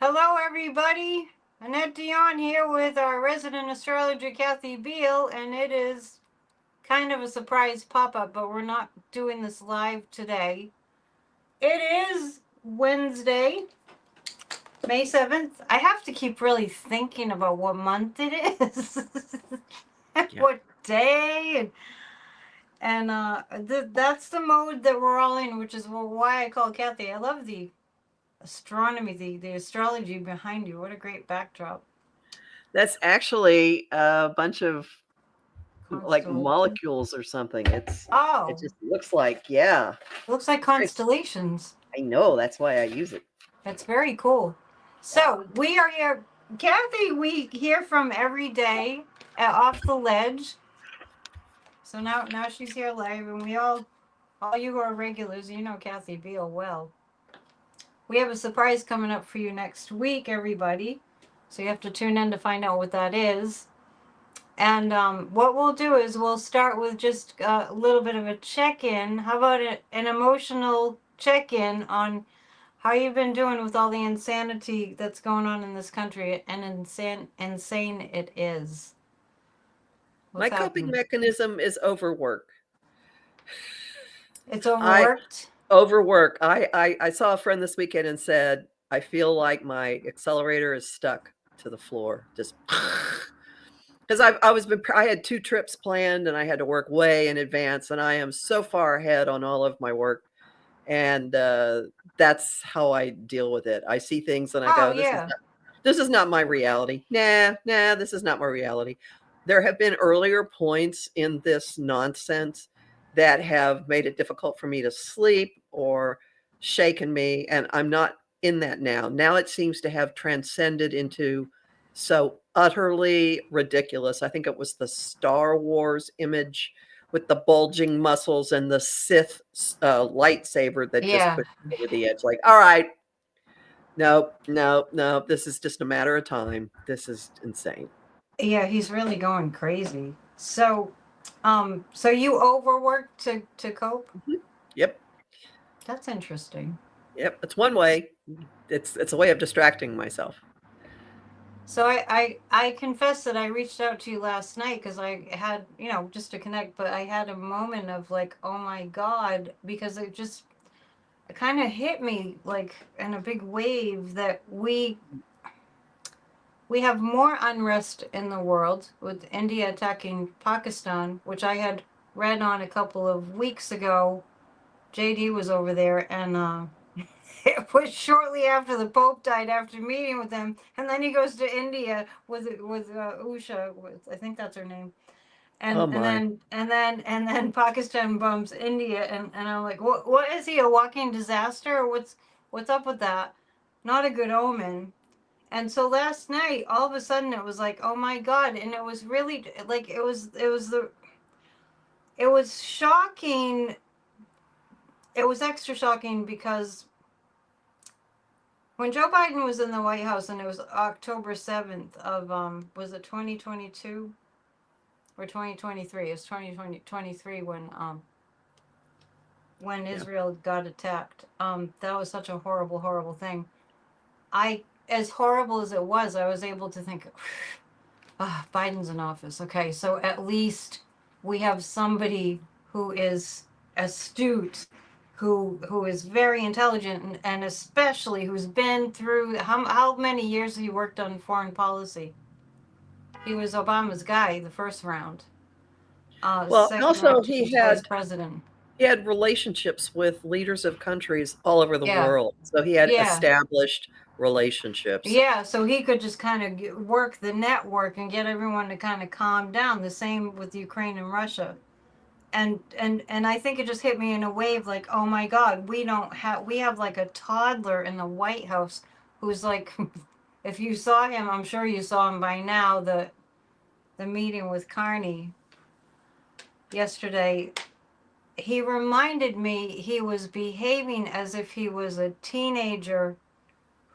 Hello, everybody. Annette Dion here with our resident astrologer, Kathy Biehl, and it is kind of a surprise pop up, but we're not doing this live today. It is Wednesday, May 7th. I have to keep really thinking about what month it is, and what day, and that's the mode that we're all in, which is why I call Kathy. I love the astronomy, the astrology behind you. What a great backdrop. That's actually a bunch of like Constellation. molecules or something. It Oh, just looks like, yeah. looks like constellations. I know, that's why I use it. That's very cool. So we are here, Kathy. We hear from every day off the ledge. So now she's here live, and all you who are regulars, you know Kathy Beal well. We have a surprise coming up for you next week, everybody. So you have to tune in to find out what that is. And what we'll do is we'll start with just a little bit of a check-in. How about an emotional check-in on how you've been doing with all the insanity that's going on in this country, and insane it is. My What's coping happening? mechanism is overwork. It's I overworked. overwork. I saw a friend this weekend and said, I feel like my accelerator is stuck to the floor. Just because I had 2 trips planned and I had to work way in advance, and I am so far ahead on all of my work. And that's how I deal with it. I see things and I Oh go, yeah. this is not my reality. Nah, this is not my reality. There have been earlier points in this nonsense that have made it difficult for me to sleep or shaken me, and I'm not in that now. Now it seems to have transcended into so utterly ridiculous. I think it was the Star Wars image with the bulging muscles and the Sith lightsaber that just Yeah. pushed me over the edge. Like, all right, no. This is just a matter of time. This is insane. Yeah, he's really going crazy. So you overwork to cope? Mhm. Yep, That's interesting. yep. It's one way. It's a way of distracting myself. So I confess that I reached out to you last night because I had, just to connect, but I had a moment of like, oh my God, because it kind of hit me like in a big wave that we have more unrest in the world with India attacking Pakistan, which I had read on a couple of weeks ago. JD was over there, and it was shortly after the Pope died, after meeting with him, and then he goes to India with Usha. I think that's her name. Oh And my. then Pakistan bombs India, and I'm like, what is he, a walking disaster, or what's up with that? Not a good omen. And so last night, all of a sudden, it was like, oh my God, and it was really like it was shocking. It was extra shocking because when Joe Biden was in the White House, and it was October 7th of was it 2022 or 2023? It was 2023 when Yeah. Israel got attacked. That was such a horrible, horrible thing. I As horrible as it was, I was able to think, Biden's in office. Okay, so at least we have somebody who is astute, who is very intelligent, and especially who's been through how many years he worked on foreign policy. He was Obama's guy the first round, Well, second also round he was vice president. he had relationships with leaders of countries all over the Yeah, world. So he had yeah, established relationships. yeah. So he could just kind of work the network and get everyone to kind of calm down. The same with Ukraine and Russia. And I think it just hit me in a wave like, oh my God, we have like a toddler in the White House who's like, if you saw him, I'm sure you saw him by now, the meeting with Carney yesterday. He reminded me he was behaving as if he was a teenager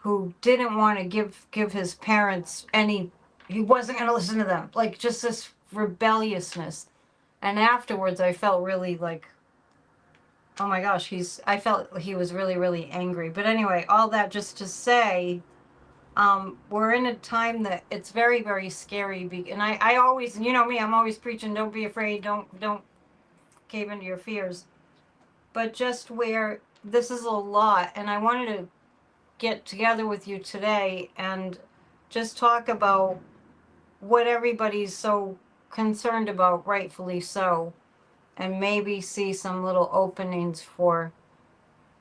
who didn't want to give his parents any, he wasn't going to listen to them, like just this rebelliousness. And afterwards I felt really like, oh my gosh, I felt he was really, really angry. But anyway, all that just to say, we're in a time that it's very, very scary. And I always, you know me, I'm always preaching, don't be afraid, don't cave into your fears. But just where this is a lot, and I wanted to get together with you today and just talk about what everybody's so concerned about, rightfully so, and maybe see some little openings for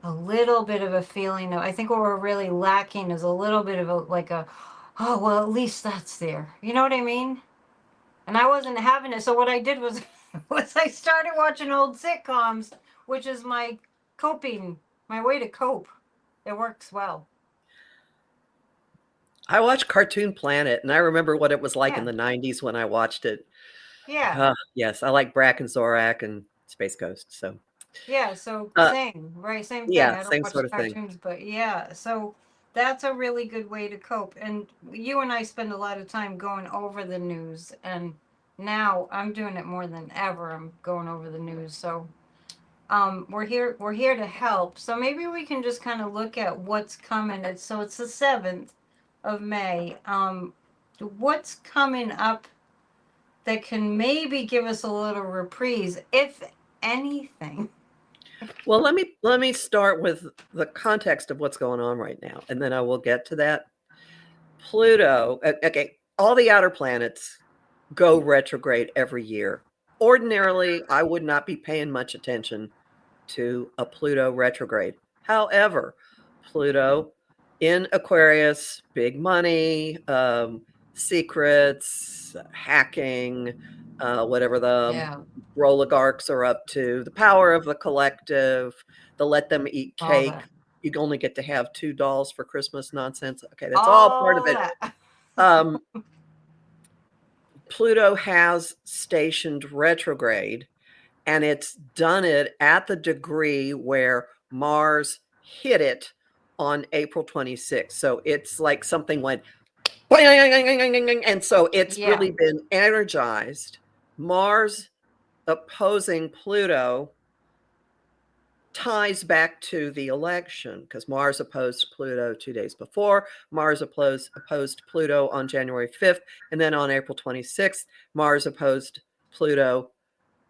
a little bit of a feeling of, I think what we're really lacking is a little bit of a, like a, oh, well, at least that's there. You know what I mean? And I wasn't having it. So what I did was, was I started watching old sitcoms, which is my coping, my way to cope. It works well. I watched Cartoon Planet, and I remember what it was like in Yeah. the 90s when I watched it. Yeah. Yes, I like Brack and Zorak and Space Ghost. So, Yeah, so uh, same, right? Same thing. yeah, I don't same watch sort of thing. cartoons, but yeah, so that's a really good way to cope. And you and I spend a lot of time going over the news, and now I'm doing it more than ever. I'm going over the news. So we're here to help. So maybe we can just kind of look at what's coming. It's the 7th of May. What's coming up that can maybe give us a little reprise, if anything. Well, let me start with the context of what's going on right now, and then I will get to that. Pluto, okay, all the outer planets go retrograde every year. Ordinarily, I would not be paying much attention to a Pluto retrograde. However, Pluto in Aquarius, big money, secrets, hacking, whatever the Yeah, oligarchs are up to, the power of the collective, the let them eat all cake. that. You only get to have 2 dolls for Christmas nonsense. Okay, that's all part of All it. that. Um, Pluto has stationed retrograde, and it's done it at the degree where Mars hit it on April 26th. So it's like something went, and so it's Yeah. really been energized. Mars opposing Pluto ties back to the election because Mars opposed Pluto 2 days before. Mars opposed Pluto on January 5th. And then on April 26th, Mars opposed Pluto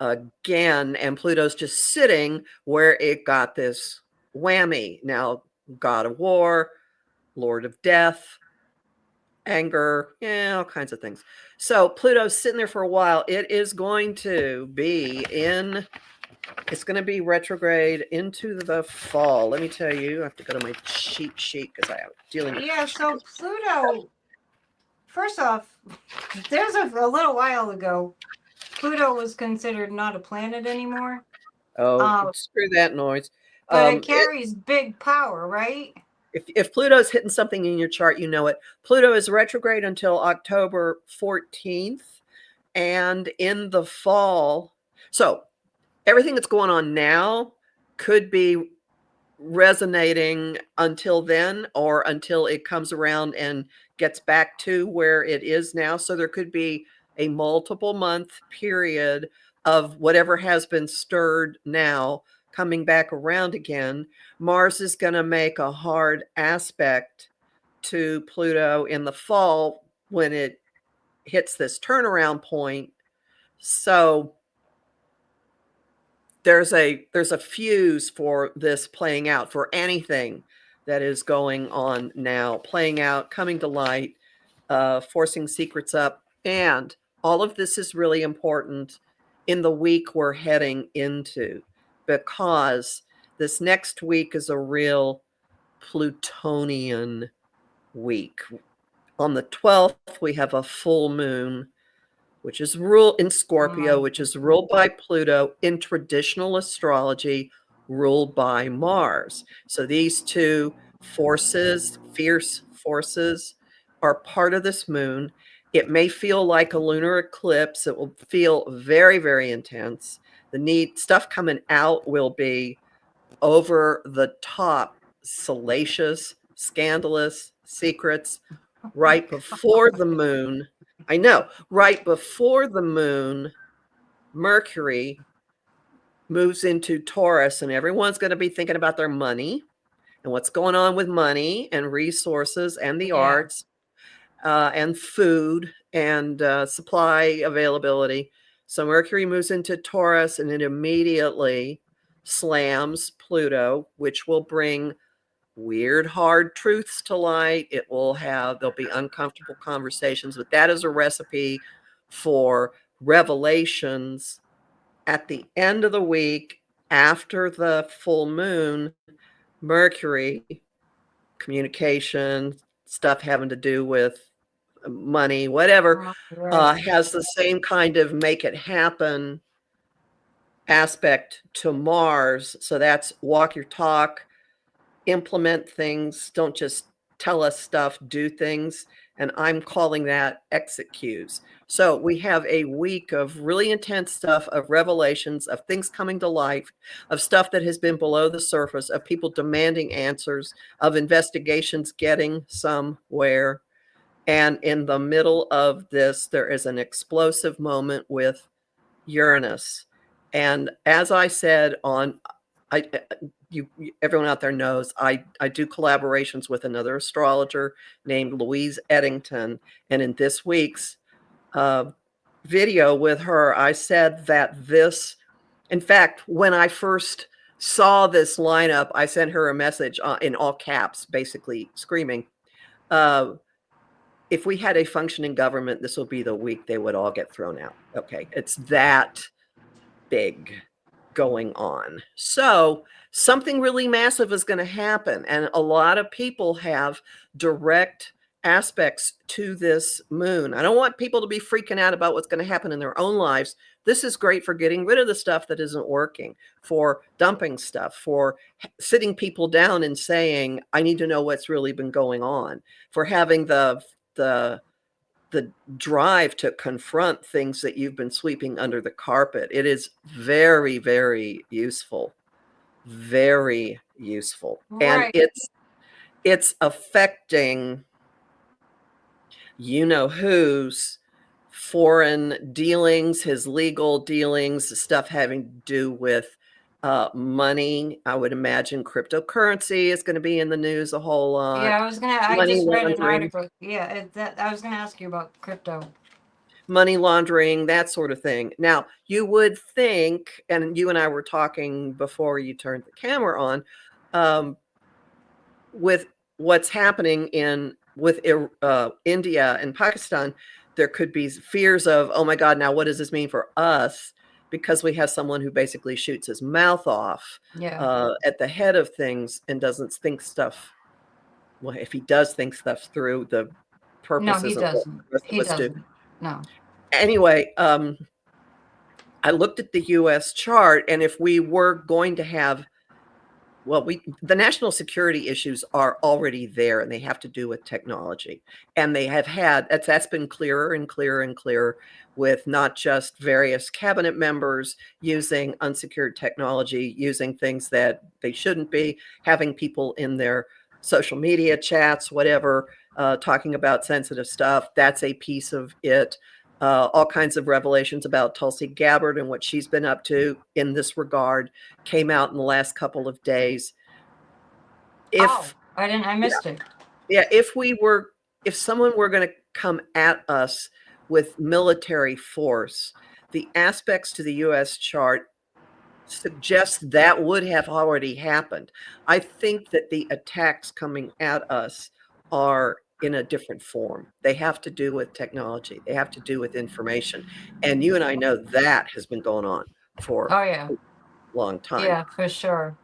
again. And Pluto's just sitting where it got this whammy. Now, God of War, Lord of Death, anger, yeah, all kinds of things. So Pluto's sitting there for a while. It is going to be in it's going to be retrograde into the fall. Let me tell you, I have to go to my cheat sheet because I am dealing with. Yeah, so Pluto, first off, there's a little while ago, Pluto was considered not a planet anymore. Oh, Um, screw that noise. but it It, carries big power, right? if Pluto's hitting something in your chart, you know it. Pluto is retrograde until October 14th, and in the fall. So everything that's going on now could be resonating until then or until it comes around and gets back to where it is now. So there could be a multiple month period of whatever has been stirred now coming back around again. Mars is going to make a hard aspect to Pluto in the fall when it hits this turnaround point. So there's a fuse for this playing out, for anything that is going on now, playing out, coming to light, forcing secrets up. And all of this is really important in the week we're heading into, because this next week is a real Plutonian week. On the 12th, we have a full moon, which is ruled in Oh Scorpio, my which is goodness. ruled by Pluto, in traditional astrology, ruled by Mars. So these two forces, fierce forces, are part of this moon. It may feel like a lunar eclipse. It will feel very, very intense. The neat stuff coming out will be over the top, salacious, scandalous secrets Oh my right before God. the moon. I know, right before the moon, Mercury moves into Taurus, and everyone's going to be thinking about their money. and what's going on with money and resources and the Yeah. arts and food and supply availability. So Mercury moves into Taurus and it immediately slams Pluto, which will bring weird, hard truths to light. There'll be uncomfortable conversations, but that is a recipe for revelations at the end of the week after the full moon. Mercury, communication, stuff having to do with money, whatever, Right. has the same kind of make it happen aspect to Mars. So that's walk your talk, implement things, don't just tell us stuff, do things. And I'm calling that exit cues. So we have a week of really intense stuff, of revelations, of things coming to life, of stuff that has been below the surface, of people demanding answers, of investigations getting somewhere. And in the middle of this, there is an explosive moment with Uranus. And as I said I everyone out there knows I do collaborations with another astrologer named Louise Eddington, and in this week's video with her, I said that in fact, when I first saw this lineup, I sent her a message in all caps, basically screaming, uh, if we had a functioning government, this will be the week they would all get thrown out. Okay, it's that big going on. So something really massive is going to happen. And a lot of people have direct aspects to this moon. I don't want people to be freaking out about what's going to happen in their own lives. This is great for getting rid of the stuff that isn't working, for dumping stuff, for sitting people down and saying, I need to know what's really been going on, for having the drive to confront things that you've been sweeping under the carpet. It is very, very useful. Very useful. And Right. it's affecting you know who's foreign dealings, his legal dealings, stuff having to do with money. I would imagine cryptocurrency is going to be in the news a whole Yeah, lot. I Money just read an laundering. article. Yeah, I was gonna ask you about crypto. Money laundering, that sort of thing. Now, you would think, and you and I were talking before you turned the camera on, um, with what's happening with India and Pakistan, there could be fears of, oh my God, now what does this mean for us? Because we have someone who basically shoots his mouth off Yeah. at the head of things and doesn't think stuff. Well, if he does think stuff through, the No, purpose he isn't what doesn't. the rest of He us do. doesn't. No. Anyway, I looked at the US chart, and if we were going to have, the national security issues are already there, and they have to do with technology. And they have that's been clearer and clearer and clearer, with not just various cabinet members using unsecured technology, using things that they shouldn't be, having people in their social media chats, whatever, talking about sensitive stuff. That's a piece of it. All kinds of revelations about Tulsi Gabbard and what she's been up to in this regard came out in the last couple of days. Oh, If I yeah, missed it. yeah, if someone were going to come at us with military force, the aspects to the US chart suggest that would have already happened. I think that the attacks coming at us are in a different form. They have to do with technology. They have to do with information. And you and I know that has been going on for Oh yeah. a long time. Yeah, for sure.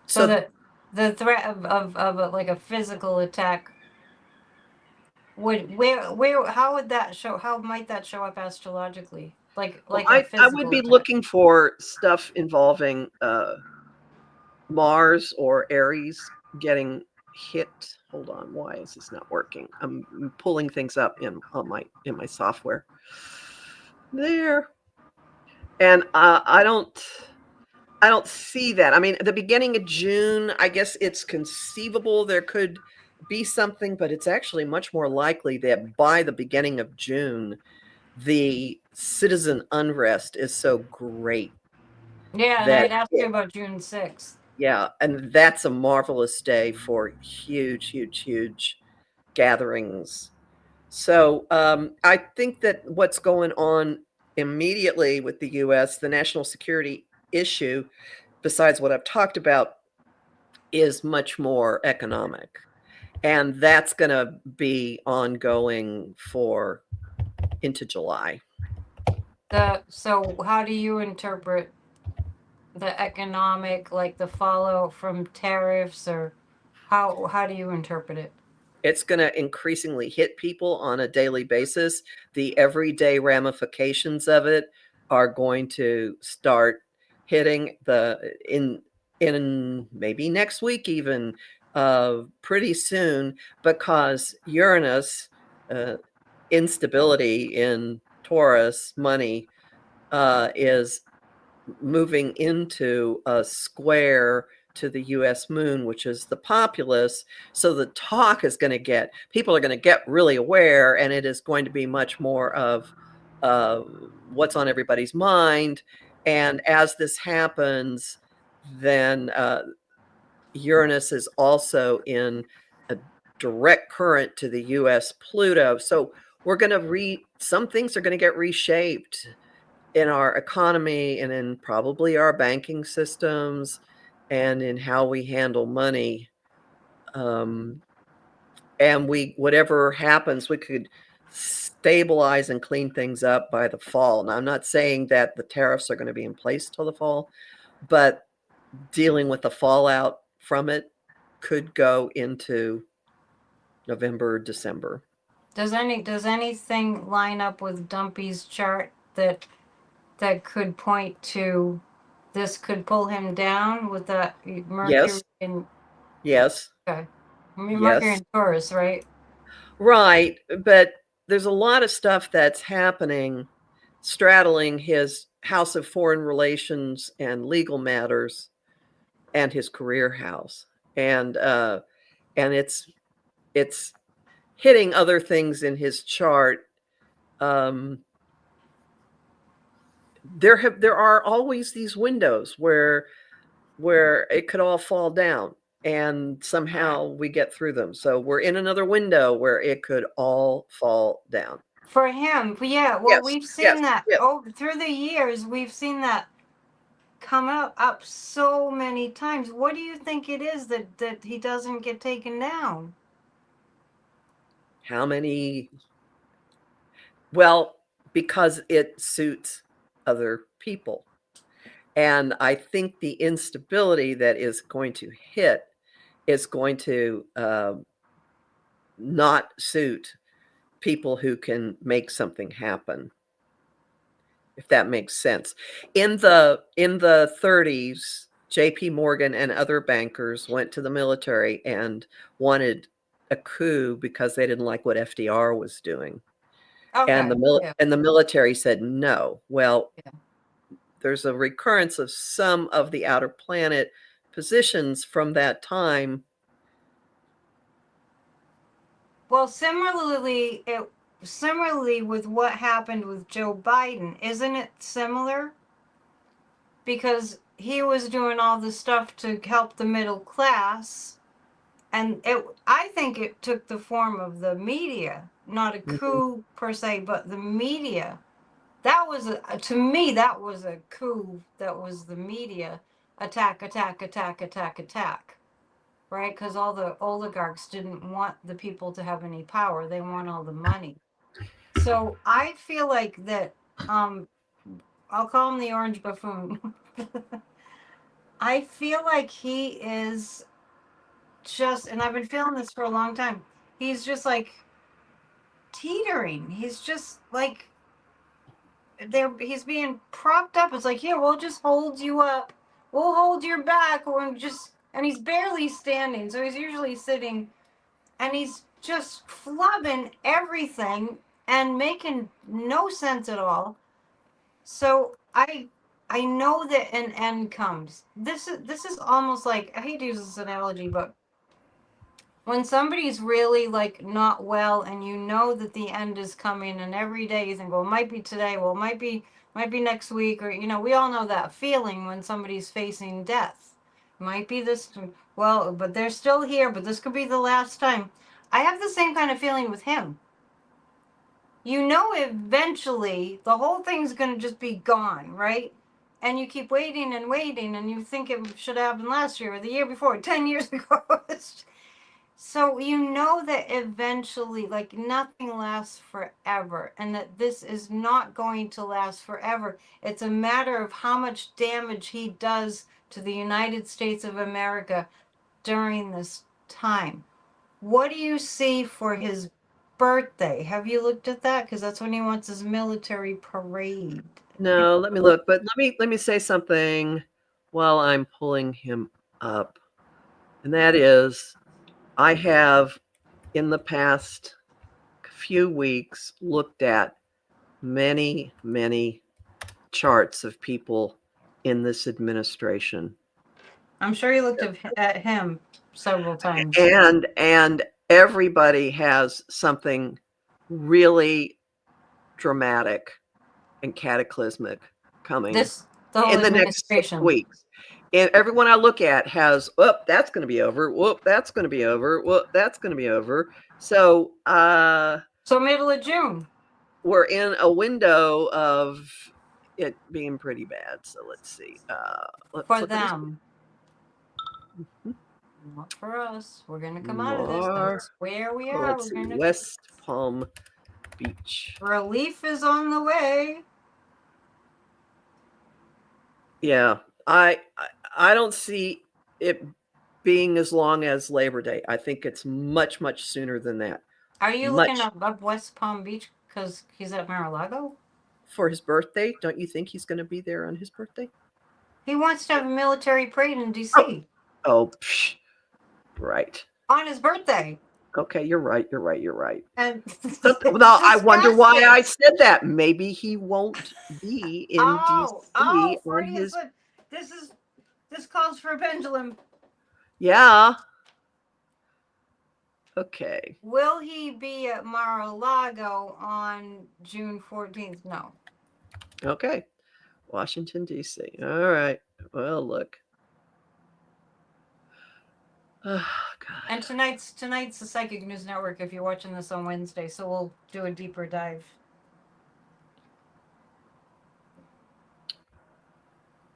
So So the threat of like a physical attack would where how would that show how might that show up astrologically? well, Like a I would physical be attack. looking for stuff involving Mars or Aries getting hit. Hold on, why is this not working? I'm pulling things up in my software. There. And I don't see that. I mean, at the beginning of June, I guess it's conceivable there could be something, but it's actually much more likely that by the beginning of June, the citizen unrest is so great Yeah, and that I'd ask you about June 6th. Yeah, and that's a marvelous day for huge, huge, huge gatherings. So I think that what's going on immediately with the US, the national security issue, besides what I've talked about, is much more economic. And that's going to be ongoing for into July. So how do you interpret the economic, like the fallout from tariffs, or how do you interpret it? It's going to increasingly hit people on a daily basis. The everyday ramifications of it are going to start hitting the in maybe next week, even pretty soon, because Uranus, uh, instability in Taurus money, is moving into a square to the US moon, which is the populace. So the talk is going to get, people are going to get really aware, and it is going to be much more of uh, what's on everybody's mind. And as this happens, then Uranus is also in a direct current to the US Pluto. So we're going to some things are going to get reshaped in our economy and in probably our banking systems and in how we handle money. Um, and whatever happens, we could stabilize and clean things up by the fall. Now, I'm not saying that the tariffs are going to be in place till the fall, but dealing with the fallout from it could go into November, December. Does anything line up with Dumpy's chart that could point to this could pull him down with that Mercury Yes, in yes, okay. I mean Mercury yes. in Taurus, right? Right, but there's a lot of stuff that's happening straddling his House of Foreign Relations and legal matters and his career house. And it's hitting other things in his chart. Um, there are always these windows where it could all fall down, and somehow we get through them. So we're in another window where it could all fall down. For him, but yeah, well, Yes, we've yes, seen that yes. through the years. We've seen that come up so many times. What do you think it is that he doesn't get taken down? How many? Well, because it suits other people. And I think the instability that is going to hit is going to not suit people who can make something happen, if that makes sense. In the 30s, JP Morgan and other bankers went to the military and wanted a coup because they didn't like what FDR was doing. And Okay, yeah, the military said no. Well, yeah. there's a recurrence of some of the outer planet positions from that time. Well, similarly with what happened with Joe Biden, isn't it similar? Because he was doing all the stuff to help the middle class, and I think it took the form of the media, not a Mhm. coup per se, but the media. That was to me that was a coup. That was the media attack, attack, attack, attack, attack. Right? Because all the oligarchs didn't want the people to have any power. They want all the money. So I feel like that. Um, I'll call him the orange buffoon. I feel like he is just, and I've been feeling this for a long time. He's just like teetering. He's just like there. He's being propped up. It's like, here, we'll just hold you up. We'll hold your back, or just. And he's barely standing, so he's usually sitting, and he's just flubbing everything and making no sense at all. So I know that an end comes. This is almost like, I hate to use this analogy, but when somebody's really like not well and you know that the end is coming, and every day you think, well, it might be today, well, it might be next week, or we all know that feeling when somebody's facing death, Might be this. Well, but they're still here. But this could be the last time. I have the same kind of feeling with him. You know, eventually the whole thing's going to just be gone, right? And you keep waiting and waiting, and you think it should have happened last year or the year before, 10 years ago. So you know that eventually, like, nothing lasts forever, and that this is not going to last forever. It's a matter of how much damage he does to the United States of America during this time. What do you see for his birthday? Have you looked at that? Because that's when he wants his military parade. No, let me look, but let me say something while I'm pulling him up. And that is I have in the past few weeks looked at many, many charts of people in this administration. I'm sure you looked at him several times. And everybody has something really dramatic and cataclysmic coming The whole in the next 6 administration. weeks. And everyone I look at has, "Whoop, that's gonna be over. Whoop, that's gonna be over. Whoop, that's gonna be over." So, So middle of June. we're in a window of it being pretty bad. So let's see. Let's For look at his them. Not for us. We're going to come out of this. more. That's where we are. Let's We're see. going to. West Palm Beach. Relief is on the way. Yeah, I don't see it being as long as Labor Day. I think it's much, much sooner than that. Are you looking Much up West Palm Beach because he's at Mar-a-Lago? for his birthday. Don't you think he's going to be there on his birthday? He wants to have a military parade in Oh, D.C. oh, psh, right. on his birthday. Okay, you're right. You're right. You're right. And Now I wonder why disgusting. I said that. Maybe he won't be in DC on Freudian his. slip. This calls for a pendulum. Yeah. Okay. Will he be at Mar-a-Lago on June 14th? No. Okay. Washington D.C. All right. Well, look. Oh God. And tonight's the Psychic News Network if you're watching this on Wednesday, so we'll do a deeper dive.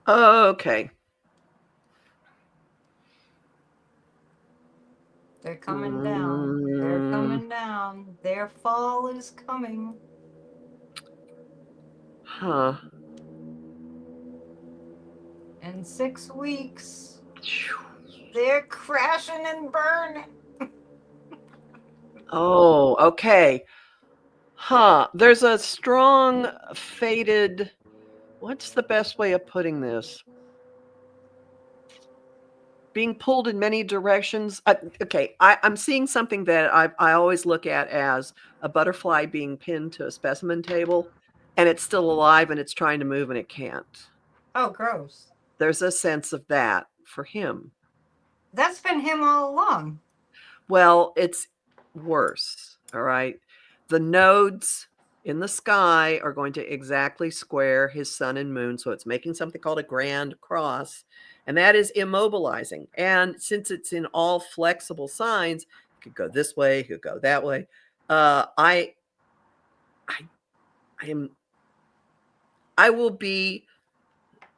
Okay. They're coming down. They're coming down. Their fall is coming. Huh. In 6 weeks. They're crashing and burning. Oh, okay. Huh. There's a strong faded. What's the best way of putting this? Being pulled in many directions. Okay, I'm seeing something that I always look at as a butterfly being pinned to a specimen table, and it's still alive and it's trying to move and it can't. Oh, gross. There's a sense of that for him. That's been him all along. Well, it's worse. All right. The nodes in the sky are going to exactly square his sun and moon. So it's making something called a grand cross. And that is immobilizing. And since it's in all flexible signs, it could go this way, it could go that way. I will be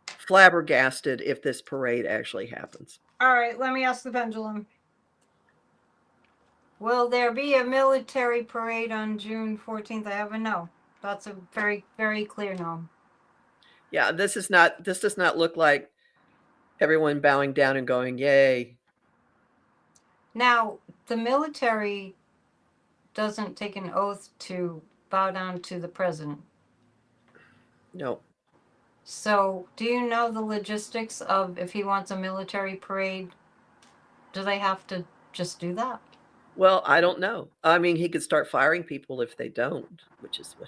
flabbergasted if this parade actually happens. All right, let me ask the pendulum. Will there be a military parade on June 14th? I have a no. That's a very, very clear no. Yeah, this does not look like everyone bowing down and going, yay. Now, the military doesn't take an oath to bow down to the president. No. So, do you know the logistics of if he wants a military parade? Do they have to just do that? Well, I don't know. I mean, he could start firing people if they don't, which is what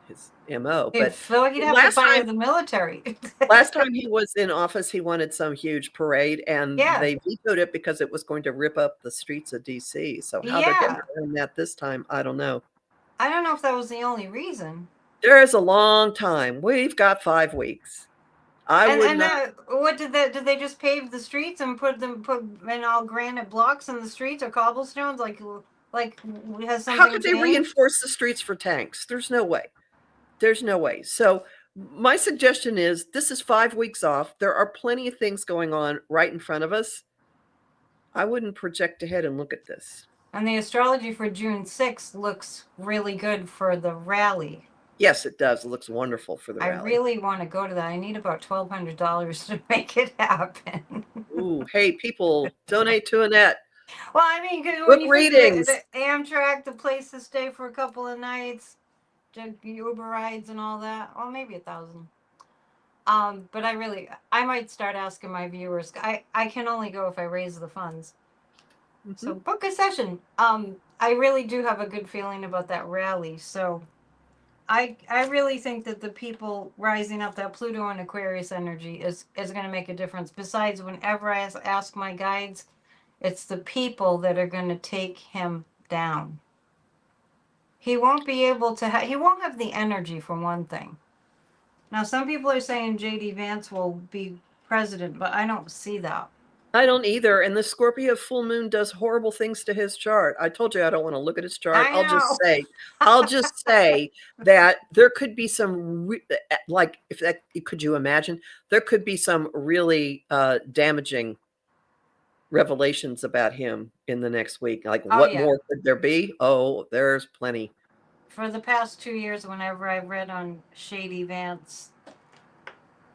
his MO. I But feel like he'd have to fire the military. last time he was in office, he wanted some huge parade, and Yeah. they vetoed it because it was going to rip up the streets of DC. So how they're Yeah. getting around that this time, I don't know. I don't know if that was the only reason. There is a long time. We've got 5 weeks. I would And not. that, what did they just pave the streets and put in all granite blocks in the streets or cobblestones? Like has How something could they changed? reinforce the streets for tanks? There's no way. There's no way. So my suggestion is this is 5 weeks off. There are plenty of things going on right in front of us. I wouldn't project ahead and look at this. And the astrology for June 6th looks really good for the rally. Yes, it does. It looks wonderful for the I rally. really want to go to that. I need about $1,200 to make it happen. Ooh, hey, people, donate to Annette. Well, I mean, 'cause when Book you figure readings. the Amtrak, the place to stay for a couple of nights, the Uber rides and all that, well, maybe 1,000. But I might start asking my viewers. I can only go if I raise the funds. So Mhm. book a session. I really do have a good feeling about that rally. So I really think that the people rising up, that Pluto and Aquarius energy is going to make a difference. Besides, whenever I ask my guides, it's the people that are going to take him down. He won't be able to. He won't have the energy for one thing. Now, some people are saying J.D. Vance will be president, but I don't see that. I don't either. And the Scorpio full moon does horrible things to his chart. I told you I don't want to look at his chart. I know. I'll just say that there could be some like if that could you imagine there could be some really damaging revelations about him in the next week. Like Oh what yeah. more could there be? Oh, there's plenty. For the past 2 years, whenever I've read on Shady Vance,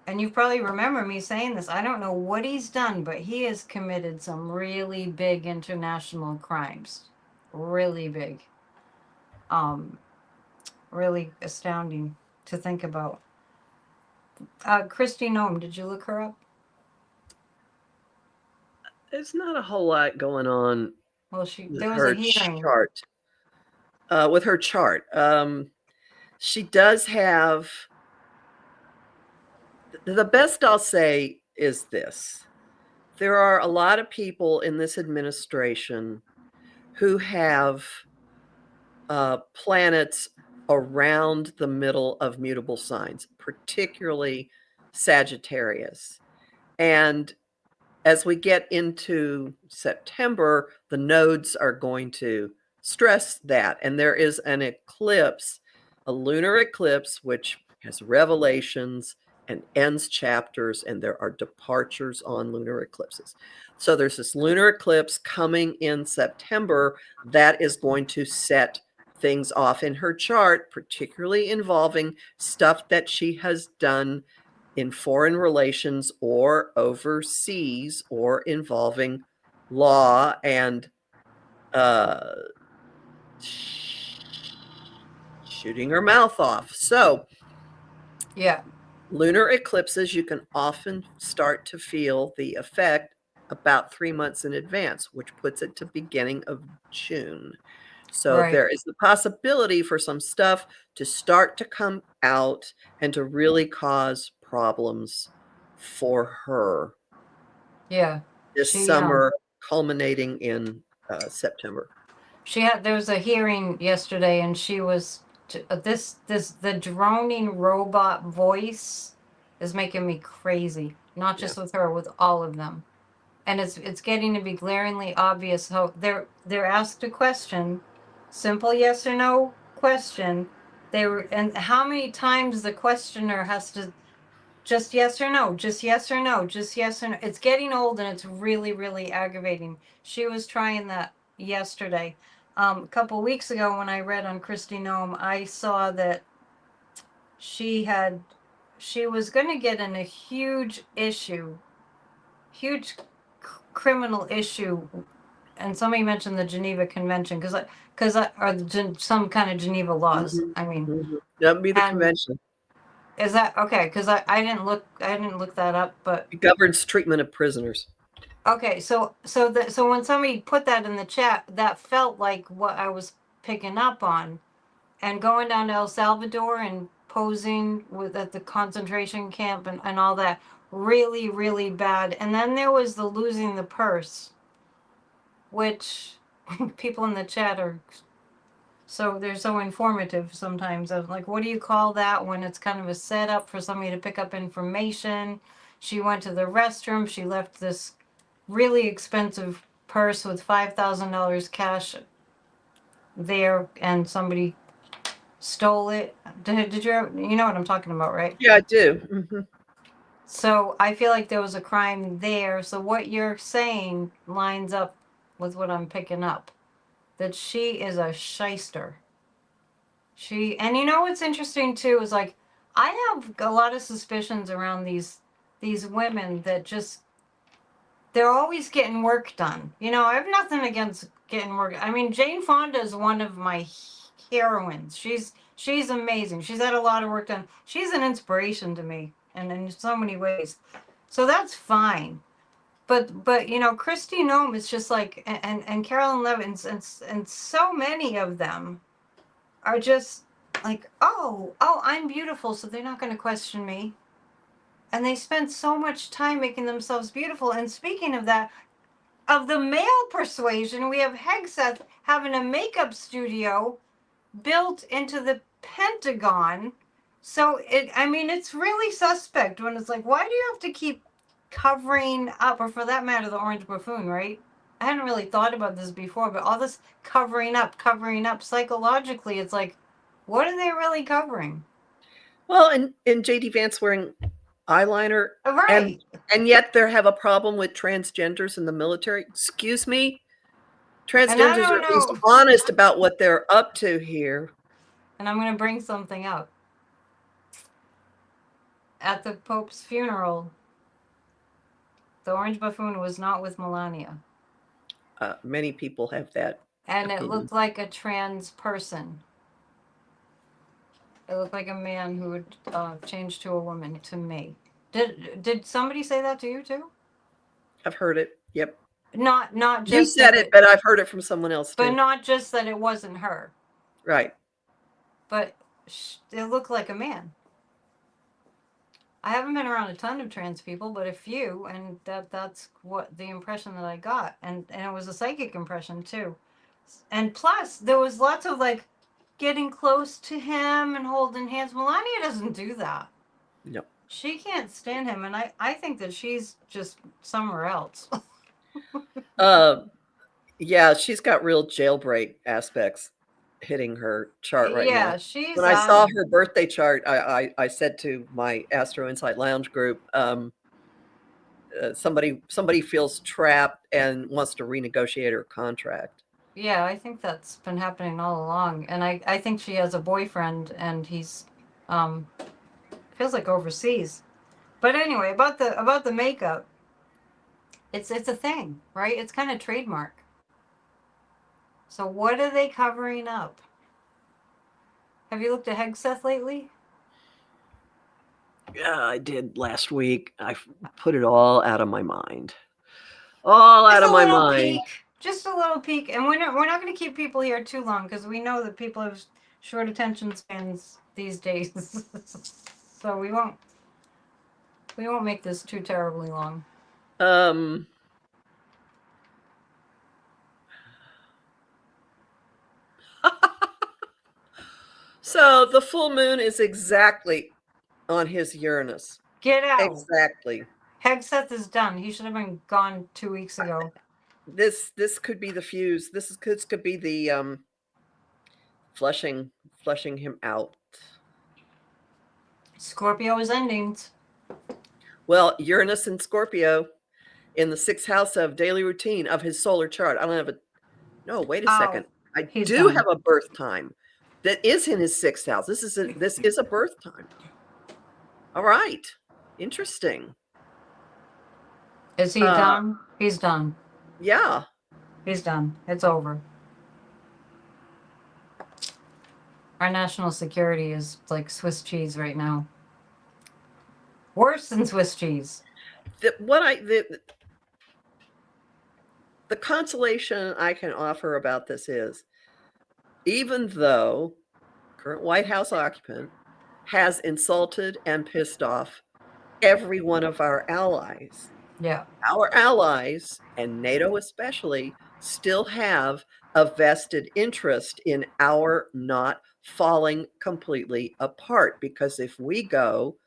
and you probably remember me saying this, I don't know what he's done, but he has committed some really big international crimes. Really big. Um, really astounding to think about. Christy Nome, did you look her up? There's not a whole lot going on Well, with there was a her hearing. chart. With her chart, she does have the best I'll say is this. There are a lot of people in this administration who have planets around the middle of mutable signs, particularly Sagittarius. And as we get into September, the nodes are going to stress that. And there is an eclipse, a lunar eclipse, which has revelations and ends chapters, and there are departures on lunar eclipses. So there's this lunar eclipse coming in September that is going to set things off in her chart, particularly involving stuff that she has done in foreign relations or overseas or involving law and uh, shooting her mouth off. So, Yeah. lunar eclipses, you can often start to feel the effect about 3 months in advance, which puts it to beginning of June. So Right. there is the possibility for some stuff to start to come out and to really cause problems for her Yeah. this She summer, culminating in September. there was a hearing yesterday, and she was the droning robot voice is making me crazy. Not Yeah. just with her, with all of them. And it's getting to be glaringly obvious how they're asked a question, simple yes or no question. They were and how many times the questioner has to just yes or no, just yes or no, just yes or no. It's getting old and it's really, really aggravating. She was trying that yesterday. A couple weeks ago when I read on Christy Nome, I saw that she had she was going to get in a huge issue, huge criminal issue, and somebody mentioned the Geneva Convention because or some kind of Geneva laws. Mhm, I mean, mhm. That'd be the and convention. is that okay? Because I didn't look that up, but It governs treatment of prisoners. okay, so when somebody put that in the chat, that felt like what I was picking up on, and going down to El Salvador and posing with at the concentration camp and all that, really really bad. And then there was the losing the purse, which people in the chat are So they're so informative sometimes. Of like, what do you call that when it's kind of a setup for somebody to pick up information? She went to the restroom. She left this really expensive purse with $5,000 cash there, and somebody stole it. Did you know what I'm talking about, right? Yeah, I do. Hmm. So I feel like there was a crime there. So what you're saying lines up with what I'm picking up. That she is a shyster. And you know what's interesting too is like I have a lot of suspicions around these women that just they're always getting work done. You know, I have nothing against getting work. I mean, Jane Fonda is one of my heroines. She's amazing. She's had a lot of work done. She's an inspiration to me, and in so many ways. So that's fine. But you know, Christy Nome is just like and Carolyn Levins and so many of them are just like, oh, I'm beautiful, so they're not going to question me. And they spend so much time making themselves beautiful. And speaking of that, of the male persuasion, we have Hegseth having a makeup studio built into the Pentagon. So I mean, it's really suspect when it's like, why do you have to keep covering up, or for that matter, the Orange Buffoon, right? I hadn't really thought about this before, but all this covering up, psychologically, it's like, what are they really covering? Well, and JD Vance wearing eyeliner, and Right. and yet they have a problem with transgenders in the military. Excuse me, And I transgenders are don't at least know. honest about what they're up to here. And I'm going to bring something up. At the Pope's funeral, the Orange Buffoon was not with Melania. Many people have that And it opinion. looked like a trans person. It looked like a man who would change to a woman to me. Did somebody say that to you too? I've heard it. Yep. Not You just said that it, it, but I've heard it from someone else but too. not just that it wasn't her, Right. but it looked like a man. I haven't been around a ton of trans people, but a few, and that's what the impression that I got, and it was a psychic impression too. And plus, there was lots of like getting close to him and holding hands. Melania doesn't do that. No. She can't stand him, and I think that she's just somewhere else. Uh, yeah, she's got real jailbreak aspects hitting her chart right now. Yeah, she's When I saw her birthday chart, I said to my Astro Insight Lounge group, somebody feels trapped and wants to renegotiate her contract. yeah, I think that's been happening all along, and I think she has a boyfriend, and he's um feels like overseas. But anyway, about the makeup, it's a thing, right? It's kind of trademark. So what are they covering up? Have you looked at Hegseth lately? Yeah, I did last week. I put it all out of my mind. All out Just of a my little mind. peek. Just a little peek, and we're not going to keep people here too long because we know that people have short attention spans these days. So we won't make this too terribly long. Um, so the full moon is exactly on his Uranus. Get out. Exactly. Hegseth is done. He should have been gone 2 weeks ago. This could be the fuse. This could be the flushing him out. Scorpio is endings. Well, Uranus and Scorpio in the sixth house of daily routine of his solar chart. I don't have a no. Wait a Oh, second. I he's do done. have a birth time that is in his sixth house. This is a birth time. All right, interesting. Is he Uh, done? He's done. yeah. He's done. It's over. Our national security is like Swiss cheese right now. Worse than Swiss cheese. The consolation I can offer about this is, even though current White House occupant has insulted and pissed off every one of Yeah. our allies, and NATO especially, still have a vested interest in our not falling completely apart. Because if we go,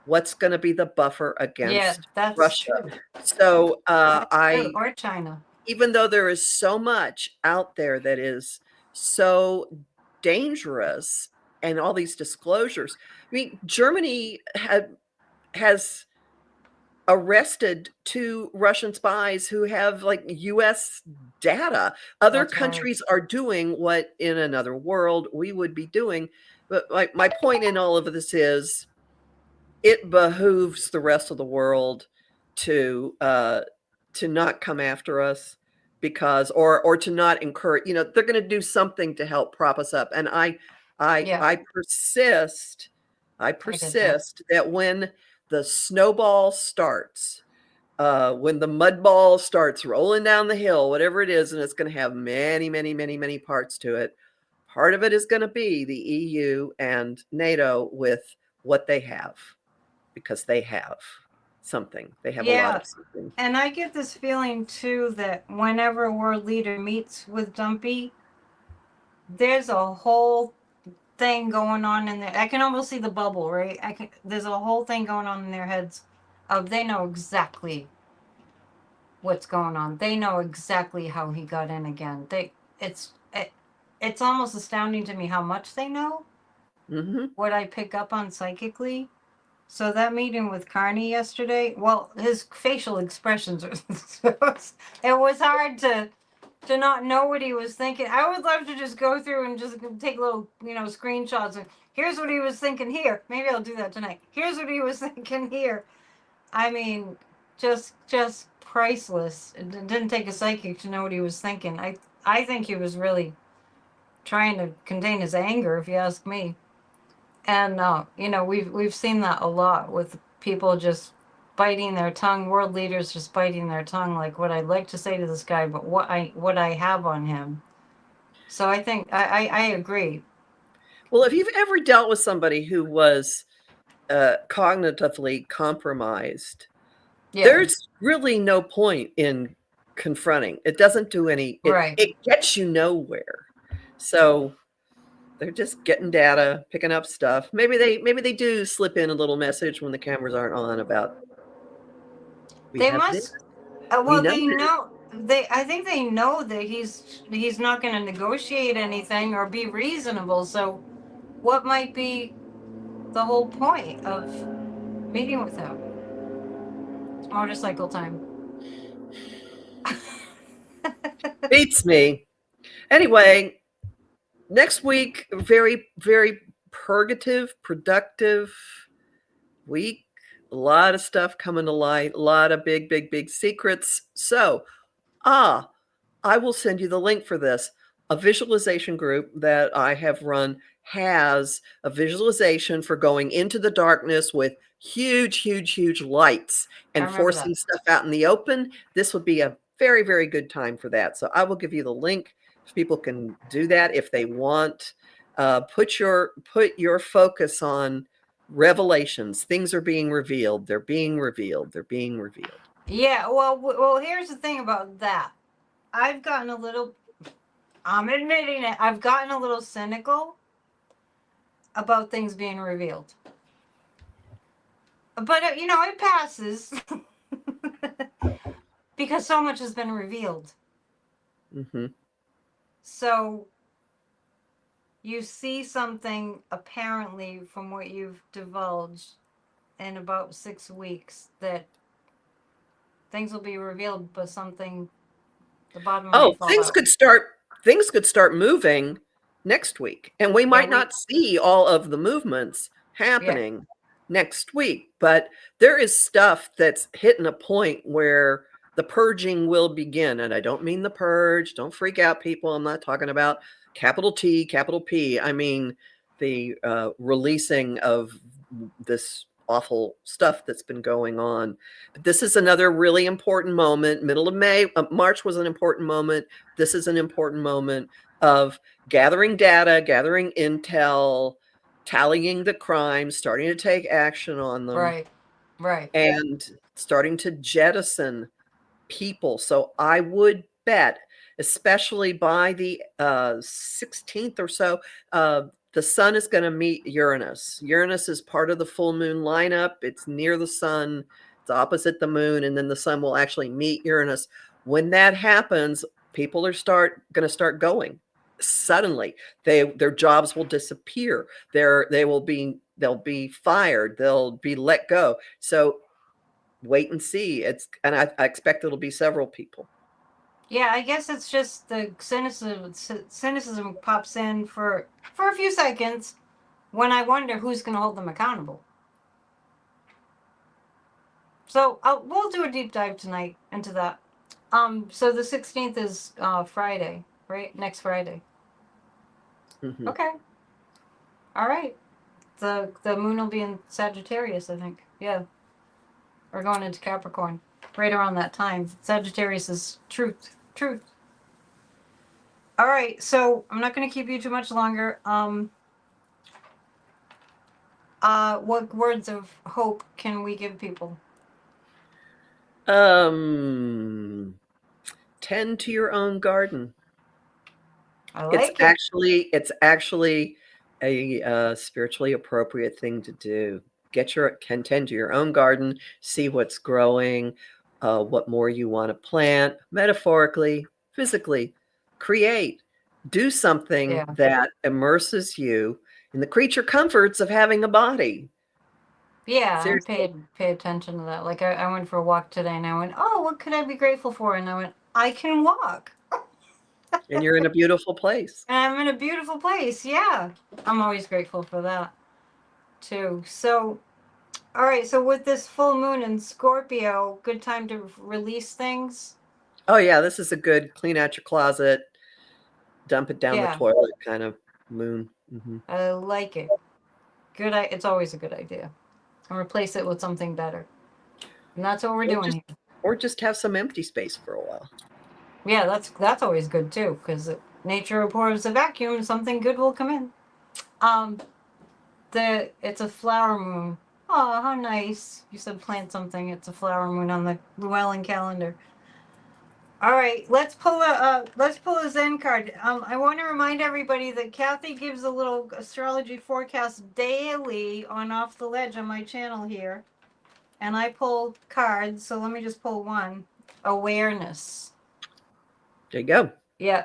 what's going to be the buffer Yeah, against that's Russia? true. So That's true. I, Or China. even though there is so much out there that is so dangerous and all these disclosures, I mean, Germany has arrested 2 Russian spies who have like US data. Other That's right. countries are doing what in another world we would be doing. But my point in all of this is it behooves the rest of the world to not come after us because or to not encourage, they're going to do something to help prop us up. And Yeah, I persist, I I get that. persist that when the snowball starts, when the mud ball starts rolling down the hill, whatever it is, and it's going to have many, many, many, many parts to it. Part of it is going to be the EU and NATO with what they have, because they have something. They have a lot Yeah, of something. and I get this feeling too that whenever a world leader meets with Dumpy, there's a whole thing going on in there. I can almost see the bubble, right? I can. There's a whole thing going on in their heads. Of they know exactly what's going on. They know exactly how he got in again. It's almost astounding to me how much they know. Hmm. What I pick up on psychically. So that meeting with Carney yesterday, well, his facial expressions are. It was hard to not know what he was thinking. I would love to just go through and just take little, screenshots and here's what he was thinking here. Maybe I'll do that tonight. Here's what he was thinking here. I mean, just priceless. It didn't take a psychic to know what he was thinking. I think he was really trying to contain his anger, if you ask me. And we've seen that a lot with people just biting their tongue, world leaders just biting their tongue, like what I'd like to say to this guy, but what I have on him. So I think I agree. Well, if you've ever dealt with somebody who was cognitively compromised, Yeah, there's really no point in confronting. It doesn't do any. right. It gets you nowhere. So they're just getting data, picking up stuff. Maybe they do slip in a little message when the cameras aren't on about we They have this, must. we Well, know they this. know. I think they know that he's not going to negotiate anything or be reasonable. So, what might be the whole point of meeting with him? It's motorcycle time. Beats me. Anyway, next week, very, very purgative, productive week. A lot of stuff coming to light, a lot of big, big, big secrets. So, ah, I will send you the link for this. A visualization group that I have run has a visualization for going into the darkness with huge, huge, huge lights I and remember that. forcing stuff out in the open. This would be a very, very good time for that. So I will give you the link. People can do that if they want. Put your focus on revelations. Things are being revealed. They're being revealed. They're being revealed. Yeah. Well. Here's the thing about that. I've gotten a little. I'm admitting it. I've gotten a little cynical about things being revealed. But it passes because so much has been revealed. Hmm. So you see something apparently from what you've divulged in about 6 weeks that things will be revealed, but something the bottom Oh, might fall out. things could start moving next week, and we Yeah, might not see all of the movements yeah, happening next week, but there is stuff that's hitting a point where the purging will begin. And I don't mean the purge. Don't freak out, people. I'm not talking about capital T, capital P. I mean the releasing of this awful stuff that's been going on. But this is another really important moment. Middle of March was an important moment. This is an important moment of gathering data, gathering intel, tallying the crimes, starting to take action on them, right, right. and starting to jettison people. So I would bet, especially by the 16th or so. The sun is going to meet Uranus. Uranus is part of the full moon lineup. It's near the sun, it's opposite the moon, and then the sun will actually meet Uranus. When that happens, people are going to start going suddenly. Their jobs will disappear. They'll be fired. They'll be let go. So wait and see. I expect it'll be several people. Yeah, I guess it's just the cynicism pops in for a few seconds when I wonder who's going to hold them accountable. So we'll do a deep dive tonight into that. So the 16th is Friday, right? Next Friday. Mm-hmm. Okay. All right. The moon will be in Sagittarius, I think. Yeah. We're going into Capricorn right around that time. Sagittarius is truth. Truth. All right. So I'm not going to keep you too much longer. What words of hope can we give people? Tend to your own garden. I like it. It's actually a spiritually appropriate thing to do. Tend to your own garden, see what's growing, what more you want to plant, metaphorically, physically, create, do something Yeah. that immerses you in the creature comforts of having a body. Yeah, I Seriously. pay attention to that. Like I went for a walk today and I went, oh, what could I be grateful for? And I went, I can walk. And you're in a beautiful place. And I'm in a beautiful place. Yeah. I'm always grateful for that too. So, all right. So with this full moon in Scorpio, good time to release things. Oh yeah, this is a good clean out your closet, dump it down the Yeah, toilet kind of moon. Mm-hmm. I like it. Good. It's always a good idea. And replace it with something better. And that's what we're Or doing just here. or just have some empty space for a while. Yeah, that's always good too, because nature abhors a vacuum. Something good will come in. Um, it's a flower moon. Oh, how nice! You said plant something. It's a flower moon on the Llewellyn calendar. All right, let's pull a Zen card. I want to remind everybody that Kathy gives a little astrology forecast daily on Off the Ledge on my channel here, and I pull cards. So let me just pull one. Awareness. There you go. Yeah.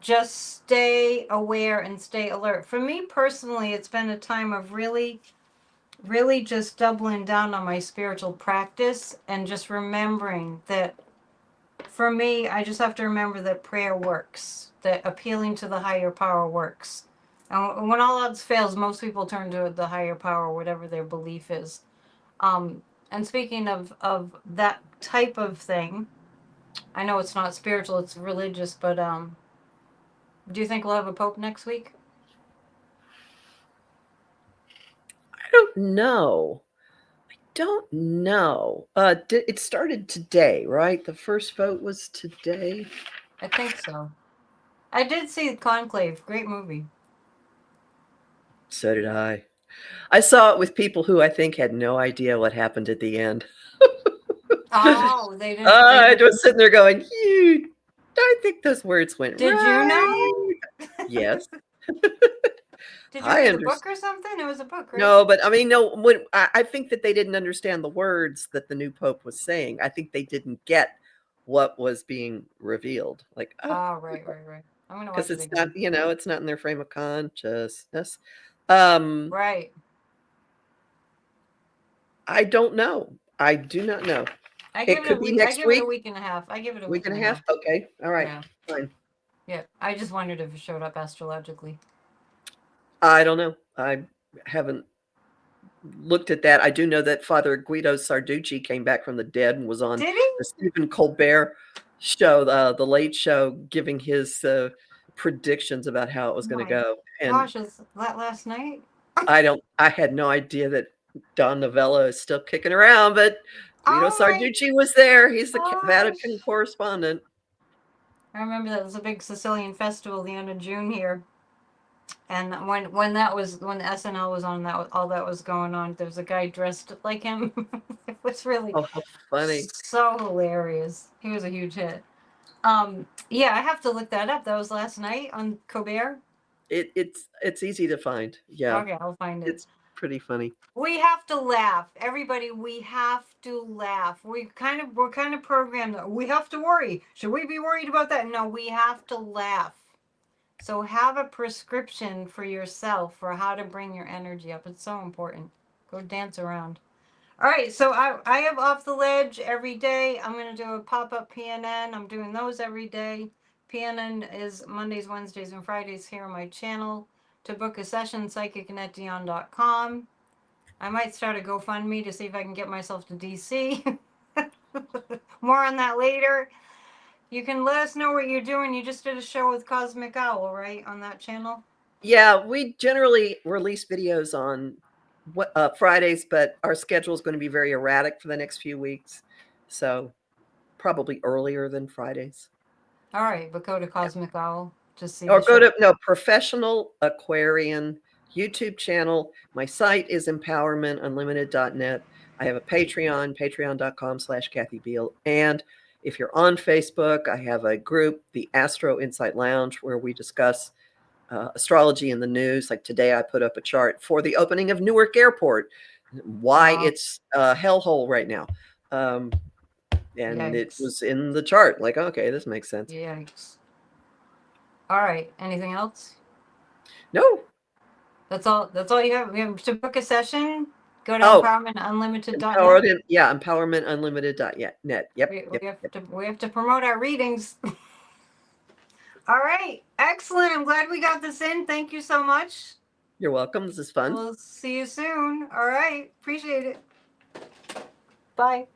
Just stay aware and stay alert. For me personally, it's been a time of really, really just doubling down on my spiritual practice and just remembering that for me, I just have to remember that prayer works, that appealing to the higher power works. And when all else fails, most people turn to the higher power, whatever their belief is. Um, and speaking of that type of thing, I know it's not spiritual, it's religious, but do you think we'll have a pope next week? I don't know. Don't know. It started today, right? The first vote was today. I think so. I did see Conclave. Great movie. So did I. I saw it with people who I think had no idea what happened at the end. Oh, they didn't. They I didn't. was sitting there going, I think those words went Did you know? right. Yes, Did you I read the understand. book or something? It was a book, right? No, but I mean, no. When I think that they didn't understand the words that the new pope was saying. I think they didn't get what was being revealed. Like, oh, Oh, right. I'm gonna because watch it it's not, again. it's not in their frame of consciousness. Um, Right. I don't know. I do not know. I give It it a could be week. I next give it a week, week and a half. I give it a week week and and a a half. half. Okay, all right, Yeah. fine. Yeah. I just wondered if it showed up astrologically. I don't know. I haven't looked at that. I do know that Father Guido Sarducci came back from the dead and was on Did he? the Stephen Colbert show, the Late Show, giving his predictions about how it was Oh going to my go. And gosh! Is that last night? I had no idea that Don Novella is still kicking around, but Guido Oh my Sarducci was there. He's the Vatican gosh! correspondent. I remember that was a big Sicilian festival the end of June here. And when SNL was on, all that was going on, there was a guy dressed like him. It was really Oh, how funny. so hilarious. He was a huge hit. Yeah, I have to look that up. That was last night on Colbert. It's easy to find. Yeah, Okay, I'll find it. it's pretty funny. We have to laugh, everybody. We have to laugh. We're kind of programmed that we have to worry. Should we be worried about that? No, we have to laugh. So have a prescription for yourself for how to bring your energy up. It's so important. Go dance around. All right, so I have Off the Ledge every day. I'm going to do a pop-up PNN. I'm doing those every day. PNN is Mondays, Wednesdays, and Fridays here on my channel. To book a session, psychicnetdion.com. I might start a GoFundMe to see if I can get myself to DC. More on that later. You can let us know what you're doing. You just did a show with Cosmic Owl, right, on that channel? Yeah, we generally release videos on Fridays, but our schedule is going to be very erratic for the next few weeks. So probably earlier than Fridays. All right, but go to Cosmic Owl to see Or the go show. to Professional Aquarian YouTube channel. My site is empowermentunlimited.net. I have a Patreon, patreon.com/Kathy Biehl. And if you're on Facebook, I have a group, the Astro Insight Lounge, where we discuss astrology in the news. Like today, I put up a chart for the opening of Newark Airport, why it's a hellhole right now. And it Yikes. was in the chart. Like, okay, this makes sense. Yikes. All right. Anything else? No. That's all. That's all you have. We have to book a session. Go to Oh, empowermentunlimited.net. empowermentunlimited.net. Yep, We, yep, we have yep. to promote our readings. All right. Excellent. I'm glad we got this in. Thank you so much. You're welcome. This is fun. We'll see you soon. All right. Appreciate it. Bye.